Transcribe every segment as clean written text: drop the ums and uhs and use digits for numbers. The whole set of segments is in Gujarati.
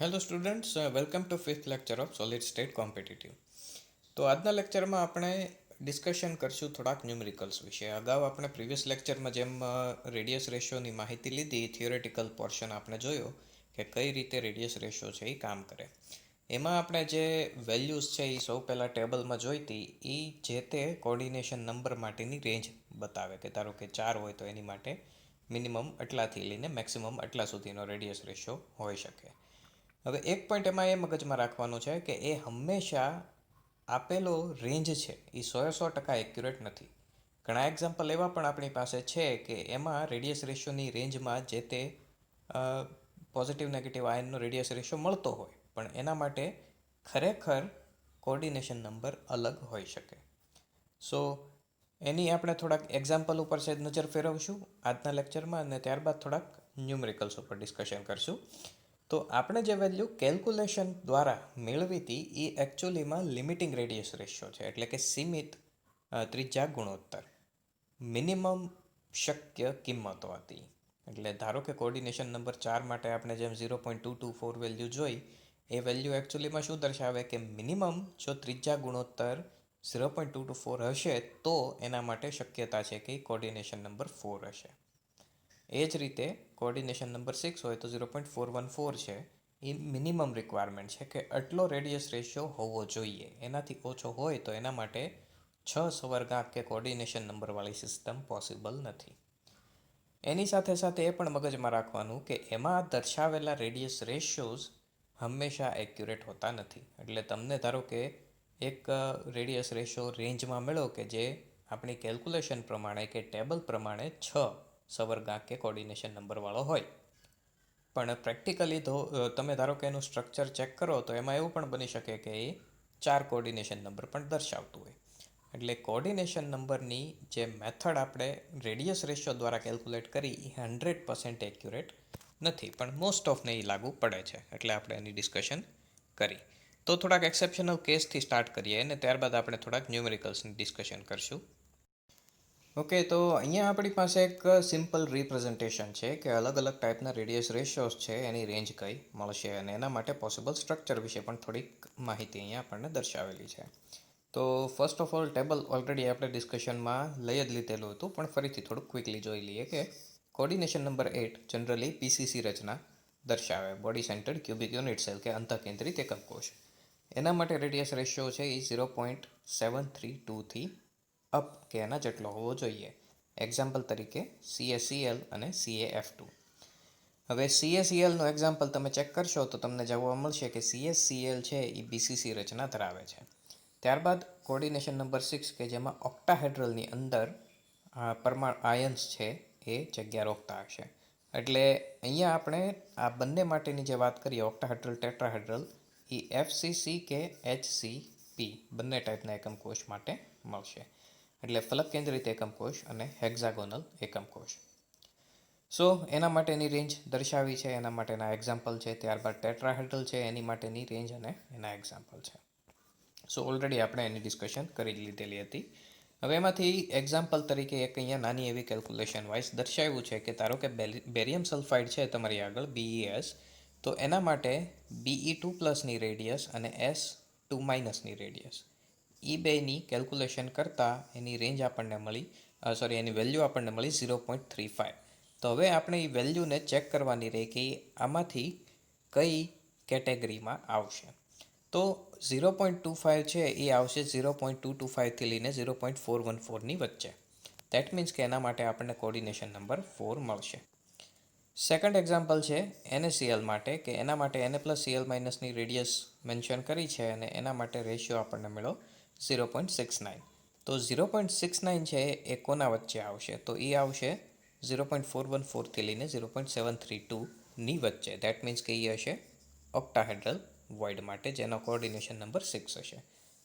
Hello students, welcome to fifth lecture of solid state competitive. તો આજના લેક્ચરમાં આપણે ડિસ્કશન કરશું થોડાક ન્યુમેરિકલ્સ વિશે. અગાઉ આપણે પ્રીવિયસ લેક્ચરમાં જેમ રેડિયસ રેશિયોની માહિતી લીધી, થિયોરેટિકલ પોર્શન આપણે જોયો કે કઈ રીતે રેડિયસ રેશિયો છે એ કામ કરે. એમાં આપણે જે વેલ્યુઝ છે એ સૌ પહેલાં ટેબલમાં જોઈતી, એ જે તે કોર્ડિનેશન નંબર માટેની રેન્જ બતાવે કે ધારો કે 4 હોય તો એની માટે મિનિમમ આટલાથી લઈને મેક્સિમમ આટલા સુધીનો રેડિયસ રેશિયો હોઈ શકે. હવે એક પોઈન્ટ એમાં એ મગજમાં રાખવાનો છે કે એ હંમેશા આપેલો રેન્જ છે એ 100% એક્યુરેટ નથી. ઘણા એક્ઝામ્પલ એવા પણ આપણી પાસે છે કે એમાં રેડિયસ રેશિયોની રેન્જમાં જે તે પોઝિટિવ નેગેટિવ આયનનો રેડિયસ રેશિયો મળતો હોય, પણ એના માટે ખરેખર કોર્ડિનેશન નંબર અલગ હોઈ શકે. સો એની આપણે થોડાક એક્ઝામ્પલ ઉપર છે નજર ફેરવશું આજના લેક્ચરમાં, અને ત્યારબાદ થોડાક ન્યુમેરિકલ્સ ઉપર ડિસ્કશન કરશું. તો આપણે જે વેલ્યુ કેલ્ક્યુલેશન દ્વારા મેળવી હતી એ એકચ્યુઅલીમાં લિમિટિંગ રેડિયસ રેશિયો છે, એટલે કે સીમિત ત્રિજ્યા ગુણોત્તર, મિનિમમ શક્ય કિંમતો હતી. એટલે ધારો કે કોર્ડિનેશન નંબર 4 માટે આપણે જેમ 0.224 વેલ્યુ જોઈ, એ વેલ્યુ એકચ્યુઅલીમાં શું દર્શાવે કે મિનિમમ જો ત્રિજ્યા ગુણોત્તર 0.224 હશે તો એના માટે શક્યતા છે કે કોર્ડિનેશન નંબર 4 હશે. એ જ રીતે કોર્ડિનેશન નંબર 6 હોય તો 0.414 છે, એ મિનિમમ રિક્વાયરમેન્ટ છે કે આટલો રેડિયસ રેશિયો હોવો જોઈએ. એનાથી ઓછો હોય તો એના માટે 6 સવર્ગાંક કે કોર્ડિનેશન નંબરવાળી સિસ્ટમ પોસિબલ નથી. એની સાથે સાથે એ પણ મગજમાં રાખવાનું કે એમાં દર્શાવેલા રેડિયસ રેશિયોઝ હંમેશા એક્યુરેટ હોતા નથી. એટલે તમને ધારો કે એક રેડિયસ રેશિયો રેન્જમાં મળ્યો કે જે આપણી કેલ્ક્યુલેશન પ્રમાણે કે ટેબલ પ્રમાણે 6 સવર્ગાંક કે કોર્ડિનેશન નંબરવાળો હોય, પણ પ્રેક્ટિકલી તમે ધારો કે એનું સ્ટ્રક્ચર ચેક કરો તો એમાં એવું પણ બની શકે કે એ 4 કોર્ડિનેશન નંબર પણ દર્શાવતું હોય. એટલે કોર્ડિનેશન નંબરની જે મેથડ આપણે રેડિયસ રેશિયો દ્વારા કેલ્ક્યુલેટ કરી એ 100% એક્યુરેટ નથી, પણ મોસ્ટ ઓફને એ લાગુ પડે છે, એટલે આપણે એની ડિસ્કશન કરી. તો થોડાક એક્સેપ્શનલ કેસથી સ્ટાર્ટ કરીએ અને ત્યારબાદ આપણે થોડાક ન્યુમેરિકલ્સની ડિસ્કશન કરશું. ઓકે, તો અહીંયા આપણી પાસે એક સિમ્પલ રિપ્રેઝન્ટેશન છે કે અલગ અલગ ટાઈપના રેડિયસ રેશિયોઝ છે એની રેન્જ કઈ મળશે, અને એના માટે પોસિબલ સ્ટ્રક્ચર વિશે પણ થોડીક માહિતી અહીંયા આપણને દર્શાવેલી છે. તો first of all table already આપણે ડિસ્કશનમાં લઈ જ લીધેલું હતું, પણ ફરીથી થોડુંક ક્વિકલી જોઈ લઈએ કે કોર્ડિનેશન નંબર 8 જનરલી પીસીસી રચના દર્શાવે, body centred cubic unit cell કે અંતઃકેન્દ્રિત એકમ કોષ. એના માટે રેડિયસ રેશિયો છે એ 0.732થી અપ કે એના જેટલો હોવો જોઈએ. એક્ઝામ્પલ તરીકે CaCl અને CaF2. હવે CaClનું એક્ઝામ્પલ તમે ચેક કરશો તો તમને જોવા મળશે કે CaCl છે એ બીસીસી રચના ધરાવે છે. ત્યારબાદ કોર્ડિનેશન નંબર 6 કે જેમાં ઓક્ટાહેડ્રલની અંદર આયન્સ છે એ જગ્યા રોકતા હશે. એટલે અહીંયા આપણે આ બંને માટેની જે વાત કરીએ ઓક્ટાહેડ્રલ ટેટ્રાહેડ્રલ, એ FCC કે HCP બંને ટાઈપના એકમ કોષ માટે મળશે. એટલે ફલક કેન્દ્રિત એકમ કોષ અને હેક્ઝાગોનલ એકમ કોષ. સો એના માટેની રેન્જ દર્શાવી છે, એના માટેના એક્ઝામ્પલ છે. ત્યારબાદ ટેટ્રાહેડ્રલ છે એની માટેની રેન્જ અને એના એક્ઝામ્પલ છે. સો ઓલરેડી આપણે એની ડિસ્કશન કરી લીધેલી હતી. હવે એમાંથી એક્ઝામ્પલ તરીકે એક અહીંયા નાની એવી કેલ્ક્યુલેશન વાઇઝ દર્શાવ્યું છે કે ધારો કે બેરિયમ સલ્ફાઇડ છે તમારી આગળ BeS, તો એના માટે Be2+ની રેડિયસ અને S2- રેડિયસ, એ બેની કેલ્ક્યુલેશન કરતાં એની રેન્જ આપણને મળી, એની વેલ્યુ આપણને મળી 0.35. તો હવે આપણે એ વેલ્યુને ચેક કરવાની રહે કે આમાંથી કઈ કેટેગરીમાં આવશે. તો 0.25 છે એ આવશે 0.225થી લઈને 0.414ની વચ્ચે. દેટ મીન્સ કે એના માટે આપણને કોર્ડિનેશન નંબર 4 મળશે. સેકન્ડ એક્ઝામ્પલ છે NaCl માટે, કે એના માટે Na+Cl- રેડિયસ મેન્શન કરી છે અને એના માટે રેશિયો આપણને મળ્યો 0.69. તો 0.69 છે એ કોના વચ્ચે આવશે? તો એ આવશે 0.414થી લઈને 0.732ની વચ્ચે. દેટ મીન્સ કે એ હશે ઓક્ટાહેડ્રલ વોઇડ માટે, જેનો કોર્ડિનેશન નંબર 6 હશે.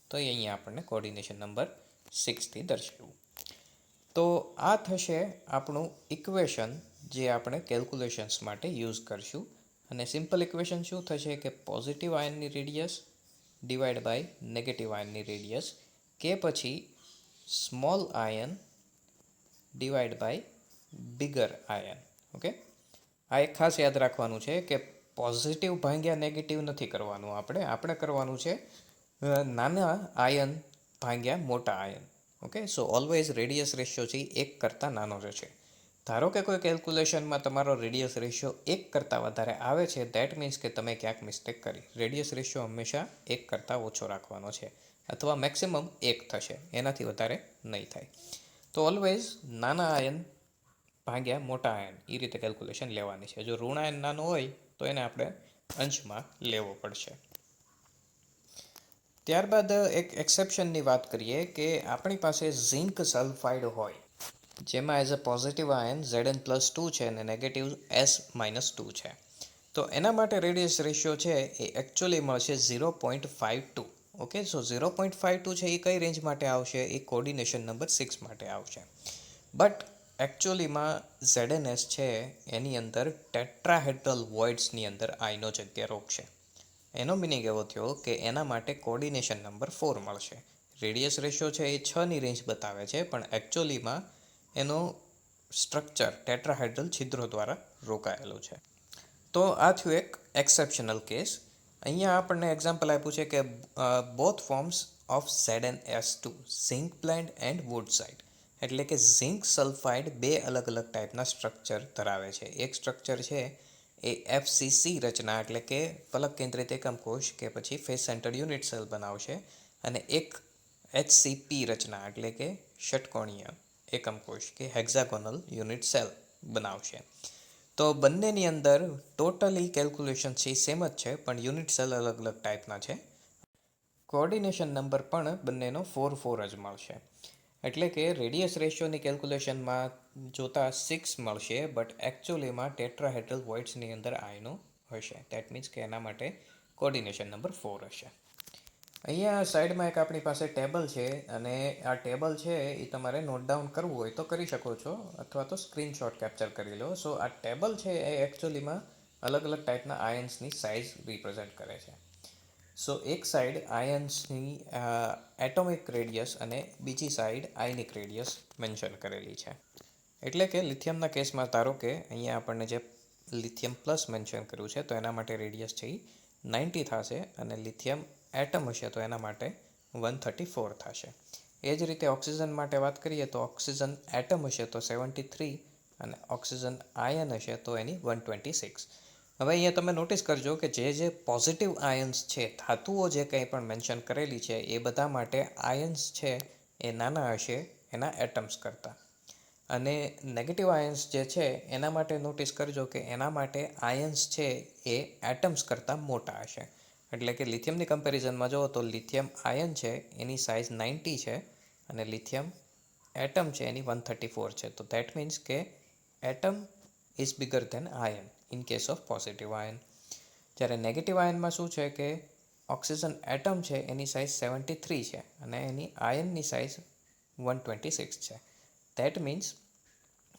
તો એ અહીંયા આપણને કોર્ડિનેશન નંબર 6થી દર્શાવ્યું. તો આ થશે આપણું ઇક્વેશન જે આપણે કેલ્ક્યુલેશન્સ માટે યુઝ કરશું. અને સિમ્પલ ઇક્વેશન શું થશે કે પોઝિટિવ આયનની રેડિયસ ડિવાઈડ બાય નેગેટિવ આયનની રેડિયસ, કે પછી small ion divide by bigger ion. Okay, આ એક ખાસ યાદ રાખવાનું છે કે પોઝિટિવ ભાગ્યા નેગેટિવ નથી કરવાનું, આપણે કરવાનું છે નાના આયન ભાગ્યા મોટા આયન. ઓકે, સો ઓલવેઝ રેડિયસ રેશિયો છે એ 1 કરતાં નાનો રહેશે. ધારો કે કોઈ કેલ્ક્યુલેશનમાં તમારો રેડિયસ રેશિયો 1 કરતાં વધારે આવે છે, દેટ મીન્સ કે તમે ક્યાંક મિસ્ટેક કરી. રેડિયસ રેશિયો હંમેશા 1 કરતાં ઓછો રાખવાનો છે, અથવા મેક્સિમમ 1 થશે, એનાથી વધારે નહીં થાય. તો ઓલવેઝ નાના આયન ભાગ્યા મોટા આયન એ રીતે કેલ્ક્યુલેશન લેવાની છે. જો ઋણ આયન નાનો હોય તો એને આપણે અંશમાં લેવો પડશે. ત્યારબાદ એક એક્સેપ્શનની વાત કરીએ કે આપણી પાસે ઝિંક સલ્ફાઇડ હોય, જેમાં as a positive ion Zn+2 છે અને નેગેટિવ S-2 છે. તો એના માટે રેડિયસ રેશિયો છે એ એકચ્યુઅલી મળશે 0.52. ઓકે, સો 0.52 છે એ કઈ રેન્જ માટે આવશે? એ કોર્ડિનેશન નંબર 6 માટે આવશે. બટ એકચ્યુઅલીમાં ZnS છે એની અંદર ટેટ્રાહેડ્રલ વોઇડ્સની અંદર આયનો જગ્યા રોકશે. એનો મિનિંગ એવો થયો કે એના માટે કોર્ડિનેશન નંબર 4 મળશે. રેડિયસ રેશિયો છે એ 6ની રેન્જ બતાવે છે, પણ એકચ્યુઅલીમાં એનો સ્ટ્રક્ચર ટેટ્રાહેડ્રલ છિદ્રો દ્વારા રોકાયેલું છે. તો આ થયું એક એક્સેપ્શનલ કેસ. અહીંયા આપણને એક્ઝામ્પલ આપ્યું છે કે both forms of ZnS2, zinc blende and wurtzite. એટલે કે ઝિંક સલ્ફાઇડ 2 અલગ અલગ ટાઈપના સ્ટ્રક્ચર ધરાવે છે. એક સ્ટ્રક્ચર છે એ FCC રચના, એટલે કે ફલક કેન્દ્રિત એકમકોષ કે પછી ફેસ સેન્ટર્ડ યુનિટ સેલ બનાવશે, અને એક HCP રચના એટલે કે ષટકોણીય એકમકોષ કે હેક્ઝાગોનલ યુનિટ સેલ બનાવશે. તો બંનેની અંદર ટોટલી કેલ્ક્યુલેશન છે સેમ જ છે, પણ યુનિટ સેલ અલગ અલગ ટાઈપના છે. કોઓર્ડિનેશન નંબર પણ બંનેનો 4 જ મળશે. એટલે કે રેડિયસ રેશિયોની કેલ્ક્યુલેશનમાં જોતા 6 મળશે, બટ એકચ્યુઅલીમાં ટેટ્રાહેડ્રલ વોઇડ્સની અંદર આયનો હશે. દેટ મીન્સ કે એના માટે કોઓર્ડિનેશન નંબર 4 હશે. અહીંયા સાઈડમાં એક આપણી પાસે ટેબલ છે, અને આ ટેબલ છે એ તમારે નોટ ડાઉન કરવું હોય તો કરી શકો છો, અથવા તો સ્ક્રીનશોટ કેપ્ચર કરી લો. સો આ ટેબલ છે એ એકચ્યુઅલીમાં અલગ અલગ ટાઈપના આયન્સની સાઇઝ રિપ્રેઝેન્ટ કરે છે. સો એક સાઈડ આયન્સની એટોમિક રેડિયસ અને બીજી સાઈડ આયનિક રેડિયસ મેન્શન કરેલી છે. એટલે કે લિથિયમના કેસમાં ધારો કે અહીંયા આપણને જે લિથિયમ પ્લસ મેન્શન કર્યું છે, તો એના માટે રેડિયસ છે એ 90 થશે, અને લિથિયમ એટમ હશે તો એના માટે 134 થશે. એ જ રીતે ઓક્સિજન માટે વાત કરીએ તો ઓક્સિજન એટમ હશે તો 73, અને ઓક્સિજન આયન હશે તો એની 126. હવે અહીંયા તમે નોટિસ કરજો કે જે પોઝિટિવ આયન્સ છે, ધાતુઓ જે કંઈ પણ મેન્શન કરેલી છે, એ બધા માટે આયન્સ છે એ નાના હશે એના એટમ્સ કરતાં. અને નેગેટિવ આયન્સ જે છે એના માટે નોટિસ કરજો કે એના માટે આયન્સ છે એ એટમ્સ કરતાં મોટા હશે. એટલે કે લિથિયમની કમ્પેરિઝનમાં જુઓ તો લિથિયમ આયન છે એની સાઇઝ 90 છે, અને લિથિયમ એટમ છે એની 134 છે. તો દેટ મીન્સ કે atom is bigger than ion in case of positive ion. જ્યારે નેગેટિવ આયનમાં શું છે કે ઓક્સિજન એટમ છે એની સાઇઝ 73 છે, અને એની આયનની સાઇઝ 126 છે. દેટ મીન્સ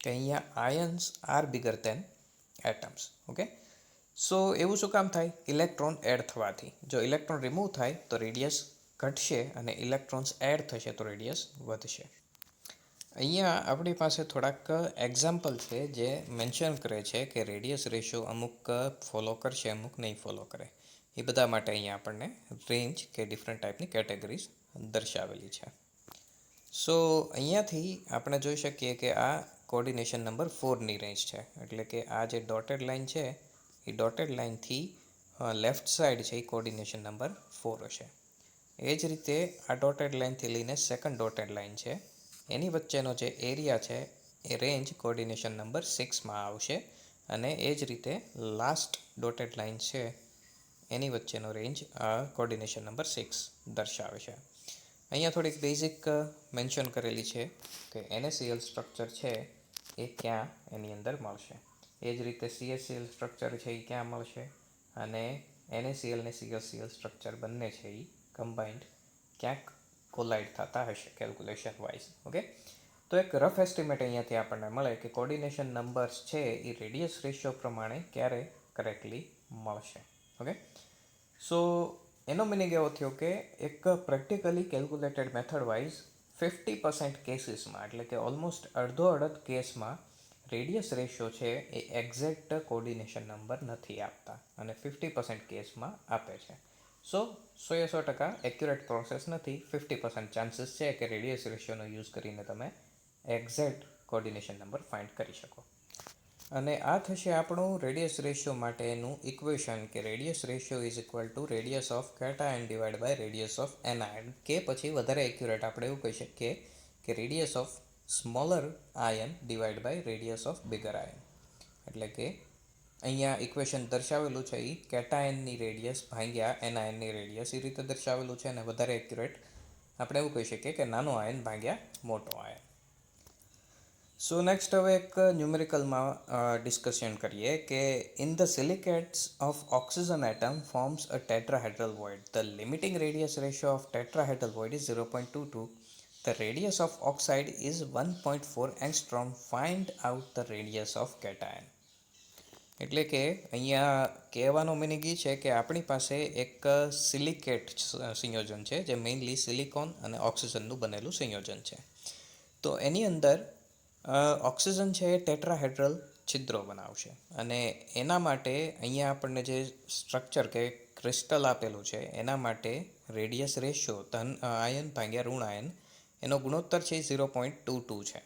કે અહીંયા ions are bigger than atoms. Okay, so એવું શું કામ થાય? ઇલેક્ટ્રોન એડ થવાથી. જો ઇલેક્ટ્રોન રિમૂવ થાય તો રેડિયસ ઘટશે, અને ઇલેક્ટ્રોન્સ એડ થશે તો રેડિયસ વધશે. અહીંયા આપણી પાસે થોડાક એક્ઝામ્પલ છે જે મેન્શન કરે છે કે રેડિયસ રેશિયો અમુક ફોલો કરશે, અમુક નહીં ફોલો કરે. એ બધા માટે અહીંયા આપણને રેન્જ કે ડિફરન્ટ ટાઈપની કેટેગરીઝ દર્શાવેલી છે. સો અહીંયાથી આપણે જોઈ શકીએ કે આ કોઓર્ડિનેશન નંબર 4ની રેન્જ છે. એટલે કે આ જે ડોટેડ લાઇન છે એ ડોટેડ લાઇનથી લેફ્ટ સાઈડ છે એ કોઓર્ડિનેશન નંબર 4 હશે. એ જ રીતે આ ડોટેડ લાઇનથી લઈને સેકન્ડ ડોટેડ લાઇન છે એની વચ્ચેનો જે એરિયા છે એ રેન્જ કોઓર્ડિનેશન નંબર 6માં આવશે, અને એ જ રીતે લાસ્ટ ડોટેડ લાઇન છે એની વચ્ચેનો રેન્જ કોઓર્ડિનેશન નંબર 6 દર્શાવે છે. અહીંયા થોડીક બેઝિક મેન્શન કરેલી છે કે NaCl સ્ટ્રક્ચર છે એ ક્યાં એની અંદર મળશે. એ જ રીતે CaCl સ્ટ્રક્ચર છે એ ક્યાં મળશે, અને NaCl ને CaCl સ્ટ્રક્ચર બંને છે એ કમ્બાઇન્ડ ક્યાંક કોલાઇડ થતા હશે કેલ્ક્યુલેશન વાઇઝ. ઓકે, તો એક રફ એસ્ટિમેટ અહીંયાથી આપણને મળે કે કોઓર્ડિનેશન નંબર્સ છે એ રેડિયસ રેશિયો પ્રમાણે ક્યારે કરેક્ટલી મળશે. ઓકે, સો એનો મિનિંગ એવો થયો કે એક પ્રેક્ટિકલી કેલ્ક્યુલેટેડ મેથડ વાઇઝ 50% કેસીસમાં, એટલે કે ઓલમોસ્ટ અડધો અડધ કેસમાં રેડિયસ રેશિયો છે એ એક્ઝેક્ટ કોર્ડિનેશન નંબર નથી આપતા અને 50% કેસમાં આપે છે. સો 100% એક્યુરેટ પ્રોસેસ નથી. 50% ચાન્સીસ છે કે રેડિયસ રેશિયોનો યુઝ કરીને તમે એક્ઝેક્ટ કોર્ડિનેશન નંબર ફાઇન્ડ કરી શકો. અને આ થશે આપણું રેડિયસ રેશિયો માટેનું ઇક્વેશન કે radius ratio is equal to radius of cation divide by radius of anion, કે પછી વધારે એક્યુરેટ આપણે એવું કહી શકીએ કે radius of smaller ion divide by radius of bigger ion. એટલે કે અહીંયા ઇક્વેશન દર્શાવેલું છે એ કેટાયનની રેડિયસ ભાગ્યા એનાયનની રેડિયસ એ રીતે દર્શાવેલું છે, અને વધારે એક્યુરેટ આપણે એવું કહી શકીએ કે નાનો આયન ભાગ્યા મોટો આયન. સો નેક્સ્ટ હવે એક ન્યુમેરિકલમાં ડિસ્કશન કરીએ કે in the silicates of oxygen atom forms a tetrahedral void. The limiting radius ratio of tetrahedral void is 0.22. The radius of oxide is 1.4 angstrom. Find out the radius of cation. એટલે કે અહીંયા કહેવાનો મિનિંગ એ છે કે આપણી પાસે એક સિલિકેટ સંયોજન છે જે મેઇનલી સિલિકોન અને ઓક્સિજનનું બનેલું સંયોજન છે. તો એની અંદર ઓક્સિજન છે એ ટેટ્રાહેડ્રલ છિદ્રો બનાવશે, અને એના માટે અહીંયા આપણને જે સ્ટ્રક્ચર કે ક્રિસ્ટલ આપેલું છે એના માટે રેડિયસ રેશિયો ધન આયન ભાગ્યા ઋણ આયન એનો ગુણોત્તર છે 0.22 છે.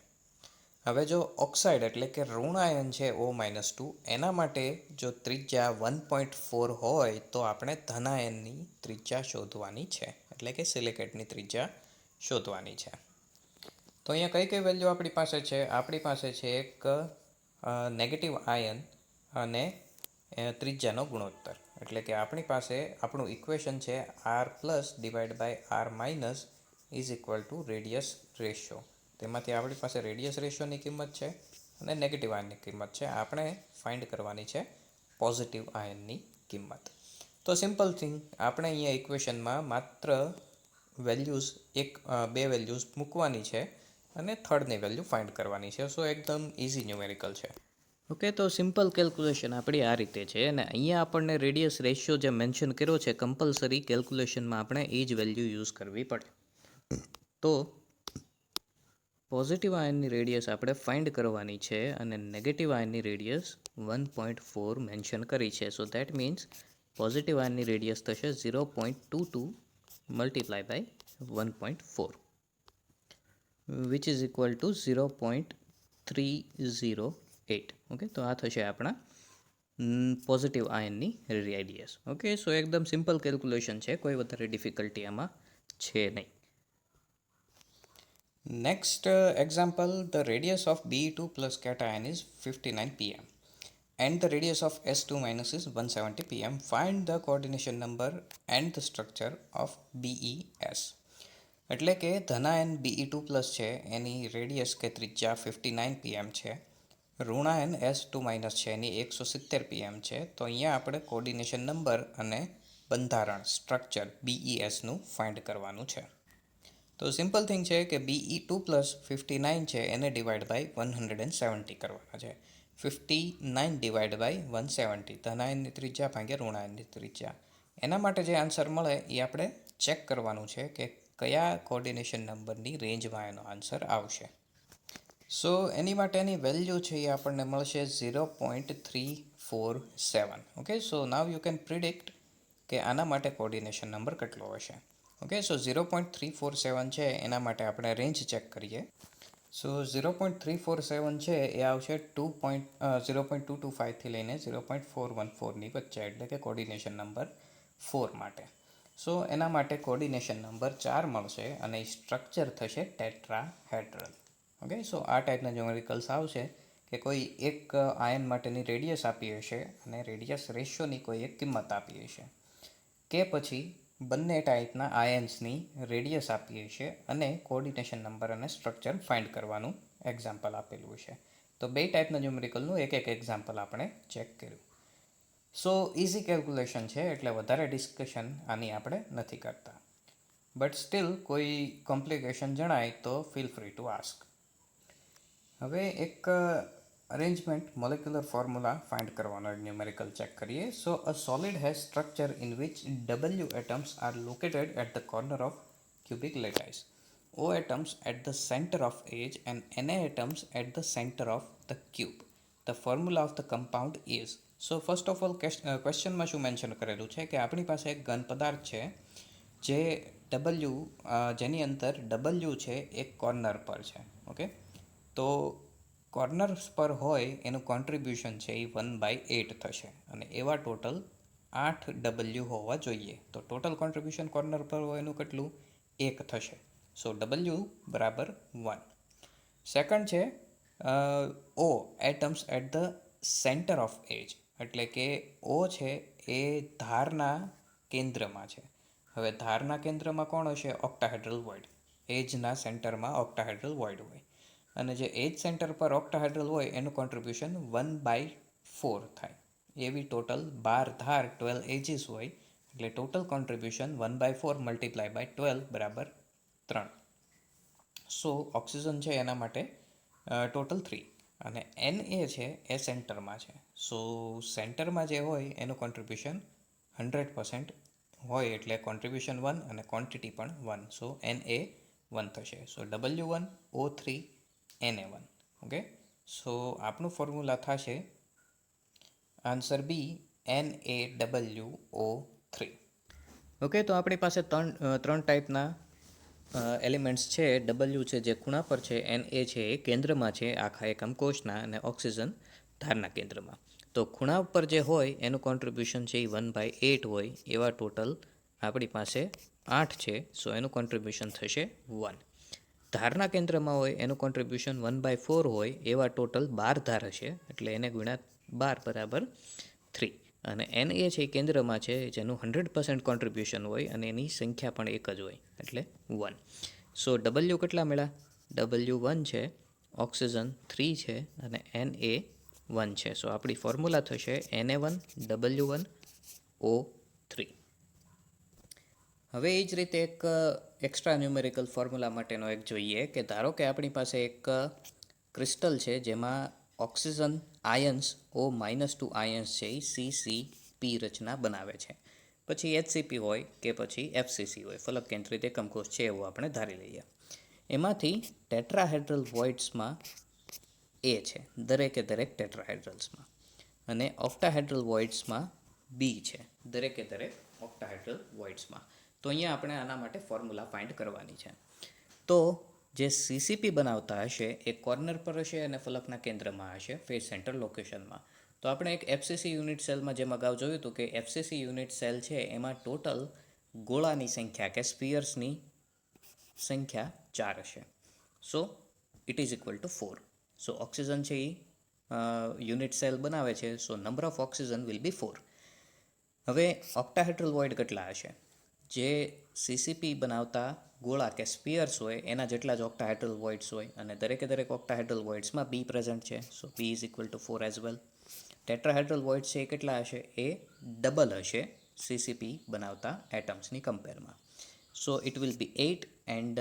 હવે જો ઓક્સાઇડ એટલે કે ઋણ આયન છે O-2, એના માટે જો ત્રિજ્યા 1.4 હોય તો આપણે ધન આયનની ત્રિજ્યા શોધવાની છે, એટલે કે સિલિકેટની ત્રિજ્યા શોધવાની છે. તો અહીંયા કઈ કઈ વેલ્યુ આપણી પાસે છે? આપણી પાસે છે એક નેગેટિવ આયન અને ત્રિજ્યાનો ગુણોત્તર. એટલે કે આપણી પાસે આપણું ઇક્વેશન છે R plus divide by R minus is equal to radius ratio. તેમાંથી આપણી પાસે રેડિયસ રેશિયોની કિંમત છે અને નેગેટિવ આયનની કિંમત છે. આપણે ફાઇન્ડ કરવાની છે પોઝિટિવ આયનની કિંમત. તો સિમ્પલ થિંગ, આપણે અહીંયા ઇક્વેશનમાં માત્ર વેલ્યુઝ બે વેલ્યુઝ મૂકવાની છે અને થર્ડની વેલ્યુ ફાઇન્ડ કરવાની છે. સો એકદમ ઇઝી ન્યુમેરિકલ છે. ઓકે, તો સિમ્પલ કેલ્ક્યુલેશન આપણી આ રીતે છે, અને અહીંયા આપણને રેડિયસ રેશિયો જે મેન્શન કર્યો છે કમ્પલસરી કેલ્ક્યુલેશનમાં આપણે એ જ વેલ્યુ યુઝ કરવી પડે. તો પોઝિટિવ આયનની રેડિયસ આપણે ફાઇન્ડ કરવાની છે અને નેગેટિવ આયનની રેડિયસ 1.4 મેન્શન કરી છે. સો દેટ મીન્સ પોઝિટિવ આયનની રેડિયસ થશે 0.22 multiply by 1.4 which is equal to 0.308. Okay, તો આ થશે આપણા પોઝિટિવ આયનની રેડિયસ. ઓકે, સો એકદમ સિમ્પલ કેલ્ક્યુલેશન છે, કોઈ વધારે ડિફિકલ્ટી આમાં છે નહીં. Next example, the radius of Be2 plus cation is 59 pm and the radius of S2 minus is 170 pm. Find the coordination number and the structure of BES. એટલે કે ધનાયન Be2 પ્લસ છે એની રેડિયસ કે ત્રિજ્યા 59 pm છે, ઋણાયન S2 માઇનસ છે એની 170 pm છે. તો અહીંયા આપણે કોર્ડિનેશન નંબર અને બંધારણ સ્ટ્રક્ચર BESનું ફાઇન્ડ કરવાનું છે. તો સિમ્પલ થિંગ છે કે Be2 પ્લસ 59 છે એને ડિવાઈડ બાય 170 કરવાના છે. 59 ડિવાઈડ બાય 170 ધનાયનની ત્રિજ્યા ભાગ્યા ઋણાયનની ત્રિજ્યા. એના માટે જે આન્સર મળે એ આપણે ચેક કરવાનું છે કે કયા કોર્ડિનેશન નંબરની રેન્જમાં એનો આન્સર આવશે. સો એની માટેની વેલ્યુ છે એ આપણને મળશે 0.347. Okay, so now you can predict કે આના માટે કોર્ડિનેશન નંબર કેટલો હશે. ઓકે, સો 0.347 છે એના માટે આપણે રેન્જ ચેક કરીએ. સો 0.347 છે એ આવશે 0.225થી લઈને 0.414ની વચ્ચે, એટલે કે કોર્ડિનેશન નંબર 4 માટે. સો એના માટે કોર્ડિનેશન નંબર 4 મળશે અને એ સ્ટ્રક્ચર થશે ટેટ્રાહેડ્રલ. ઓકે, સો આ ટાઈપના ન્યુમેરિકલ્સ આવશે કે કોઈ એક આયન માટેની રેડિયસ આપી હશે અને રેડિયસ રેશિયોની કોઈ એક કિંમત આપી હશે, કે પછી બંને ટાઈપના આયન્સની રેડિયસ આપી હશે અને કોર્ડિનેશન નંબર અને સ્ટ્રક્ચર ફાઇન્ડ કરવાનું એક્ઝામ્પલ આપેલું છે. તો બે ટાઈપના ન્યુમેરિકલનું એક એક્ઝામ્પલ આપણે ચેક કર્યું. સો ઇઝી કેલ્ક્યુલેશન છે એટલે વધારે ડિસ્કશન આની આપણે નથી કરતા, બટ સ્ટીલ કોઈ કોમ્પ્લિકેશન જણાય તો ફીલ ફ્રી ટુ આસ્ક. હવે એક અરેન્જમેન્ટ મોલેક્યુલર ફોર્મ્યુલા ફાઇન્ડ કરવાનો ન્યુમેરિકલ ચેક કરીએ. So a solid has structure in which W atoms are located at the corner of cubic lattice. O atoms at the center of edge and Na atoms at the center of the cube. The formula of the compound is. So first of all ક્વેશ્ચનમાં શું મેન્શન કરેલું છે કે આપણી પાસે એક ઘન પદાર્થ છે જે ડબલ્યુ જેની અંદર ડબલ્યુ છે એક કોર્નર પર છે. ઓકે, તો કોર્નર્સ પર હોય એનું કોન્ટ્રીબ્યુશન છે એ 1/8 થશે અને એવા ટોટલ 8 ડબલ્યુ હોવા જોઈએ. તો ટોટલ કોન્ટ્રીબ્યુશન કોર્નર પર હોય એનું કેટલું? 1 થશે. સો ડબલ્યુ બરાબર 1. સેકન્ડ છે O atoms at the centre of edge, એટલે કે ઓ છે એ ધારના કેન્દ્રમાં છે. હવે ધારના કેન્દ્રમાં કોણ હશે? ઓક્ટાહેડ્રલ વોઇડ. એજના સેન્ટરમાં ઓક્ટાહેડ્રલ વોઇડ હોય અને જે એજ સેન્ટર પર ઓક્ટાહેડ્રલ હોય એનું કોન્ટ્રીબ્યુશન 1/4 થાય. એવી ટોટલ 12 ધાર 12 એજીસ હોય એટલે ટોટલ કોન્ટ્રીબ્યુશન 1/4 મલ્ટીપ્લાય બાય 12 બરાબર 3. સો ઓક્સિજન છે એના માટે ટોટલ 3 અને Na છે એ સેન્ટરમાં છે. સો સેન્ટરમાં જે હોય એનું કોન્ટ્રીબ્યુશન 100% હોય એટલે કોન્ટ્રીબ્યુશન 1 અને ક્વોન્ટિટી પણ 1. સો Na 1 થશે. સો W1 O3 Na1. ઓકે, સો આપણું ફોર્મ્યુલા થશે આન્સર બી NaWO3. ઓકે, તો આપણી પાસે ત્રણ ટાઈપના એલિમેન્ટ્સ છે. ડબલ્યુ છે જે ખૂણા પર છે, Na છે એ કેન્દ્રમાં છે આખા એકમ કોષના, અને ઓક્સિજન ધારના કેન્દ્રમાં. તો ખૂણા ઉપર જે હોય એનું કોન્ટ્રીબ્યુશન છે એ 1/8 હોય એવા ટોટલ આપણી પાસે 8 છે. સો એનું કોન્ટ્રીબ્યુશન થશે 1. ધારના કેન્દ્રમાં હોય એનું કોન્ટ્રીબ્યુશન 1/4 હોય એવા ટોટલ 12 ધાર હશે એટલે એને ગુણ્યા 12 બરાબર 3. અને Na છે એ કેન્દ્રમાં છે જેનું 100% કોન્ટ્રીબ્યુશન હોય અને એની સંખ્યા પણ એક જ હોય એટલે 1. સો ડબલ્યુ કેટલા મળ્યા? W1 છે, ઓક્સિજન 3 છે અને Na 1 છે. સો આપણી ફોર્મ્યુલા થશે Na1 W1 O3. હવે એ જ રીતે એક એક્સ્ટ્રા ન્યુમેરિકલ ફોર્મ્યુલા માટેનો એક જોઈએ કે ધારો કે આપણી પાસે એક ક્રિસ્ટલ છે જેમાં ઓક્સિજન આયન્સ O-2 આયન્સ છે એ CCP રચના બનાવે છે. પછી HCP હોય કે પછી FCC હોય, ફલક કેન્દ્રિત એકમ કોષ છે એવું આપણે ધારી લઈએ. એમાંથી ટેટ્રાહેડ્રલ વોઇડ્સમાં A છે, દરેકે દરેક ટેટ્રાહેડ્રલ્સમાં, અને ઓક્ટાહેડ્રલ વોઇડ્સમાં B છે, દરેકે દરેક ઓક્ટાહેડ્રલ વોઇડ્સમાં. તો અહીંયા આપણે આના માટે ફોર્મ્યુલા ફાઇન્ડ કરવાની છે. તો જે CCP બનાવતા હશે એ કોર્નર પર હશે અને ફલકના કેન્દ્રમાં હશે, ફેસ સેન્ટર લોકેશનમાં. તો આપણે એક FCC યુનિટ સેલમાં જેમ અગાઉ જોયું હતું કે FCC યુનિટ સેલ છે એમાં ટોટલ ગોળાની સંખ્યા કે સ્પિયર્સની સંખ્યા 4 હશે. So it is equal to 4. So oxygen છે એ યુનિટ સેલ બનાવે છે, so number of oxygen will be 4. હવે ઓક્ટાહેડ્રલ વોઇડ કેટલા હશે? જે CCP બનાવતા ગોળા કે સ્પિયર્સ હોય એના જેટલા જ ઓક્ટાહેડ્રલ વોઇડ્સ હોય અને દરેકે દરેક ઓક્ટાહેડ્રલ વોઇડ્સમાં B પ્રેઝન્ટ છે. So B is equal to 4 as well. Tetrahedral voids છે એ કેટલા હશે? એ ડબલ હશે CCP બનાવતા એટમ્સની કમ્પેરમાં. So it will be 8 and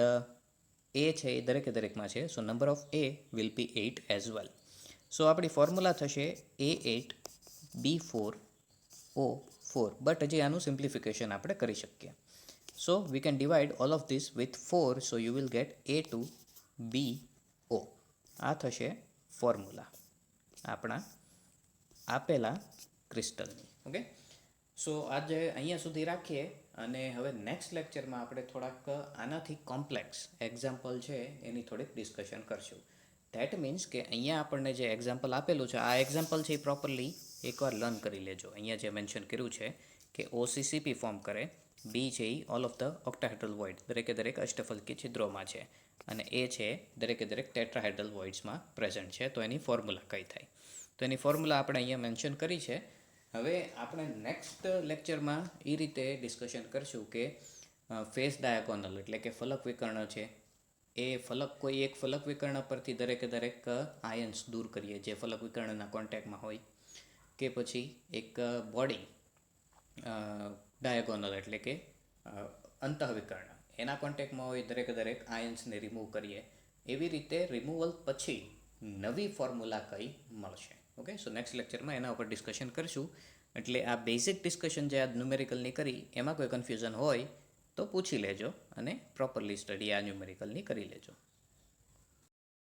A છે એ દરેકે દરેકમાં છે, so number of A will be 8 as well. So આપણી ફોર્મ્યુલા થશે A8 B4 O4, બટ હજી આનું સિમ્પ્લિફિકેશન આપણે કરી શકીએ. So we can divide all of this with 4, so you will get A2BO. આ થશે ફોર્મ્યુલા આપણા આપેલા ક્રિસ્ટલની. ઓકે, સો આજે અહીંયા સુધી રાખીએ અને હવે નેક્સ્ટ લેક્ચરમાં આપણે થોડાક આનાથી કોમ્પ્લેક્સ એક્ઝામ્પલ છે એની થોડીક ડિસ્કશન કરશું. ધેટ મીન્સ કે અહીંયા આપણને જે એક્ઝામ્પલ આપેલું છે આ એક્ઝામ્પલ છે એ પ્રોપરલી એકવાર લર્ન કરી લેજો. અહીંયા જે મેન્શન કર્યું છે કે OCCP ફોર્મ કરે, B છે એ ઓલ ઓફ ધ ઓક્ટાહેડ્રલ વોઇડ દરેકે દરેક અષ્ટફલકી છિદ્રોમાં છે, અને A છે દરેકે દરેક ટેટ્રાહેડ્રલ વોઇડ્સમાં પ્રેઝન્ટ છે. તો એની ફોર્મ્યુલા કઈ થાય? તો એની ફોર્મ્યુલા આપણે અહીંયા મેન્શન કરી છે. હવે આપણે નેક્સ્ટ લેક્ચરમાં એ રીતે ડિસ્કશન કરશું કે ફેસ ડાયાગોનલ એટલે કે ફલક વિકર્ણ છે એ કોઈ એક ફલક વિકર્ણ પરથી દરેકે દરેક આયન્સ દૂર કરીએ જે ફલક વિકર્ણના કોન્ટેક્ટમાં હોય, કે પછી એક બોડી ડાયાગોનલ એટલે કે અંતઃવિકર્ણ એના કોન્ટેક્ટમાં હોય, દરેકે દરેક આયન્સને રિમૂવ કરીએ. એવી રીતે રિમૂવલ પછી નવી ફોર્મ્યુલા કઈ મળશે. ઓકે, સો નેક્સ્ટ લેક્ચરમાં એના ઉપર ડિસ્કશન કરીશું. એટલે આ બેઝિક ડિસ્કશન જે આ ન્યુમેરિકલની કરી એમાં કોઈ કન્ફ્યુઝન હોય તો પૂછી લેજો અને પ્રોપરલી સ્ટડી આ ન્યુમેરિકલની કરી લેજો.